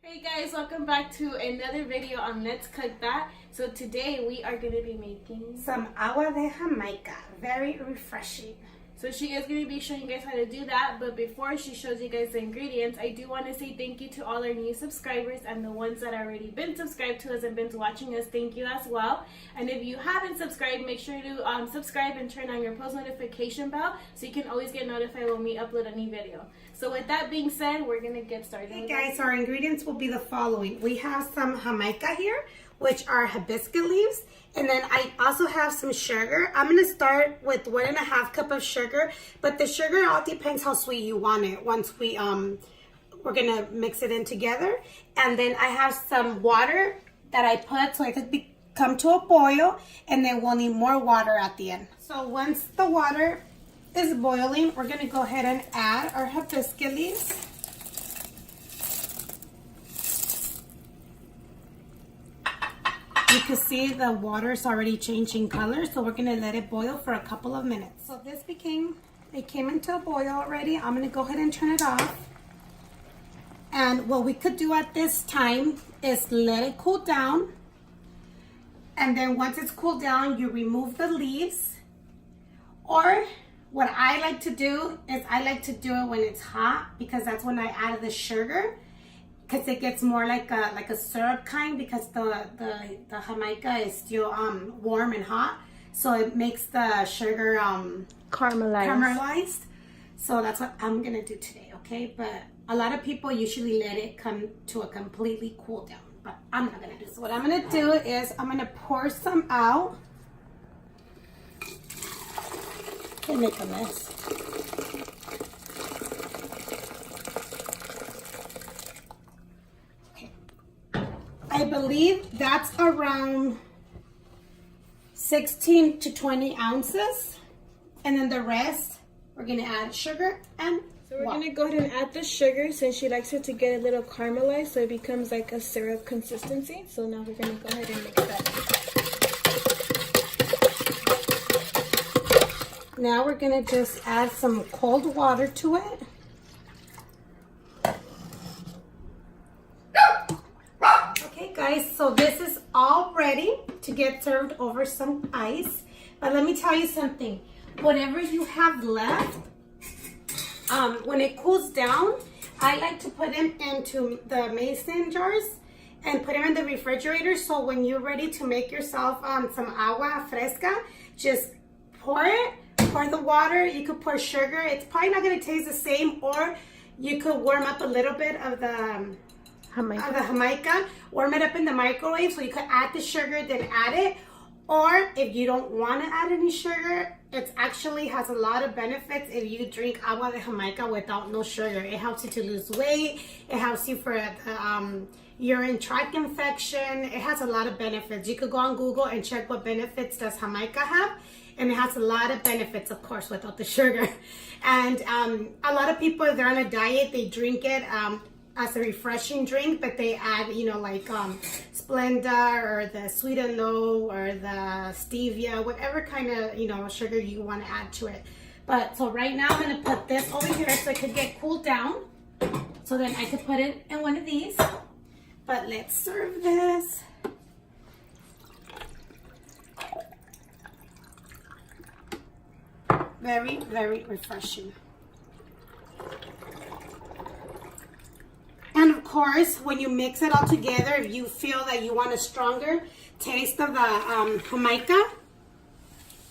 Hey guys, welcome back to another video on Let's Cook That. So today we are going to be making some agua de Jamaica. Very refreshing. So she is going to be showing you guys how to do that, but before she shows you guys the ingredients, I do want to say thank you to all our new subscribers and the ones that already been subscribed to us and been watching us. Thank you as well. And if you haven't subscribed, make sure to subscribe and turn on your post notification bell so you can always get notified when we upload a new video. So with that being said, we're going to get started. Hey guys, our ingredients will be the following. We have some Jamaica here, which are hibiscus leaves. And then I also have some sugar. I'm going to start with 1.5 cups of sugar, but the sugar all depends how sweet you want it. Once we're going to mix it in together. And then I have some water that I put so it could come to a boil, and then we'll need more water at the end. So once the water is boiling, we're going to go ahead and add our hibiscus leaves. You can see the water is already changing color, so we're going to let it boil for a couple of minutes. So it came into a boil already. I'm going to go ahead and turn it off. And what we could do at this time is let it cool down. And then once it's cooled down, you remove the leaves. Or what I like to do is I like to do it when it's hot, because that's when I add the sugar. Because it gets more like a syrup kind, because the Jamaica is still warm and hot, so it makes the sugar caramelized. So that's what I'm gonna do today, okay? But a lot of people usually let it come to a completely cool down, but I'm not gonna do so. What I'm gonna do is I'm gonna pour some out. Can make a mess. I believe that's around 16 to 20 ounces. And then the rest, we're going to add sugar and So we're going to go ahead and add the sugar, since she likes it to get a little caramelized, so it becomes like a syrup consistency. So now we're going to go ahead and mix that. Now we're going to just add some cold water to it. Guys, so this is all ready to get served over some ice. But let me tell you something. Whatever you have left, when it cools down, I like to put them into the mason jars and put them in the refrigerator. So when you're ready to make yourself some agua fresca, just pour the water. You could pour sugar. It's probably not going to taste the same, or you could warm up a little bit of the Jamaica, warm it up in the microwave, so you could add the sugar, then add it. Or if you don't want to add any sugar, it actually has a lot of benefits if you drink agua de Jamaica without no sugar. It helps you to lose weight. It helps you for the urine tract infection. It has a lot of benefits. You could go on Google and check what benefits does Jamaica have, and it has a lot of benefits, of course, without the sugar. And a lot of people, if they're on a diet, they drink it as a refreshing drink, but they add, like Splenda or the Sweet and Low or the Stevia, whatever kind of, sugar you want to add to it. But so right now I'm going to put this over here so it could get cooled down. So then I could put it in one of these. But let's serve this. Very, very refreshing. And of course, when you mix it all together, if you feel that you want a stronger taste of the Jamaica,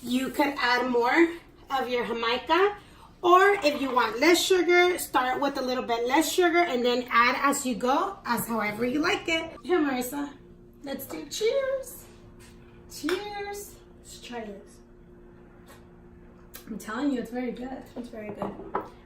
you could add more of your Jamaica. Or if you want less sugar, start with a little bit less sugar and then add as you go, as however you like it. Here, Marissa, let's do cheers. Cheers. Let's try this. I'm telling you, it's very good. It's very good.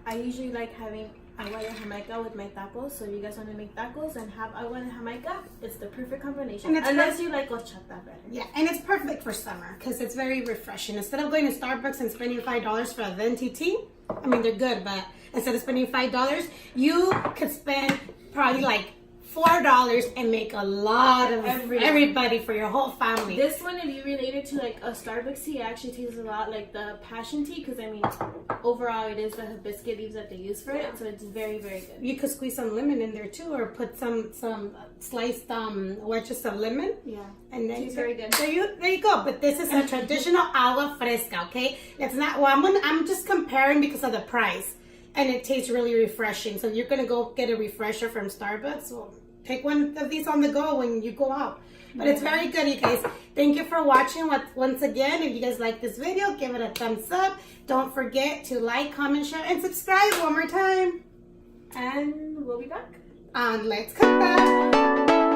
I usually like having agua de Jamaica with my tacos, so if you guys want to make tacos and have agua de Jamaica, it's the perfect combination. Unless you like horchata better. Yeah, and it's perfect for summer because it's very refreshing. Instead of going to Starbucks and spending $5 for a venti tea, I mean, they're good, but instead of spending $5, you could spend probably like $4 and make a lot of everybody for your whole family. This one, if you relate it to like a Starbucks tea, it actually tastes a lot like the passion tea, because I mean, overall it is the hibiscus leaves that they use for it, so it's very, very good. You could squeeze some lemon in there too, or put some sliced wedges of lemon. Yeah, and then it's very good. There you go. But this is a traditional agua fresca. Okay, it's not. Well, I'm just comparing because of the price, and it tastes really refreshing. So you're gonna go get a refresher from Starbucks. Well, take one of these on the go when you go out. But it's very good, you guys. Thank you for watching. Once again, if you guys like this video, give it a thumbs up. Don't forget to like, comment, share, and subscribe one more time. And we'll be back. And let's come back.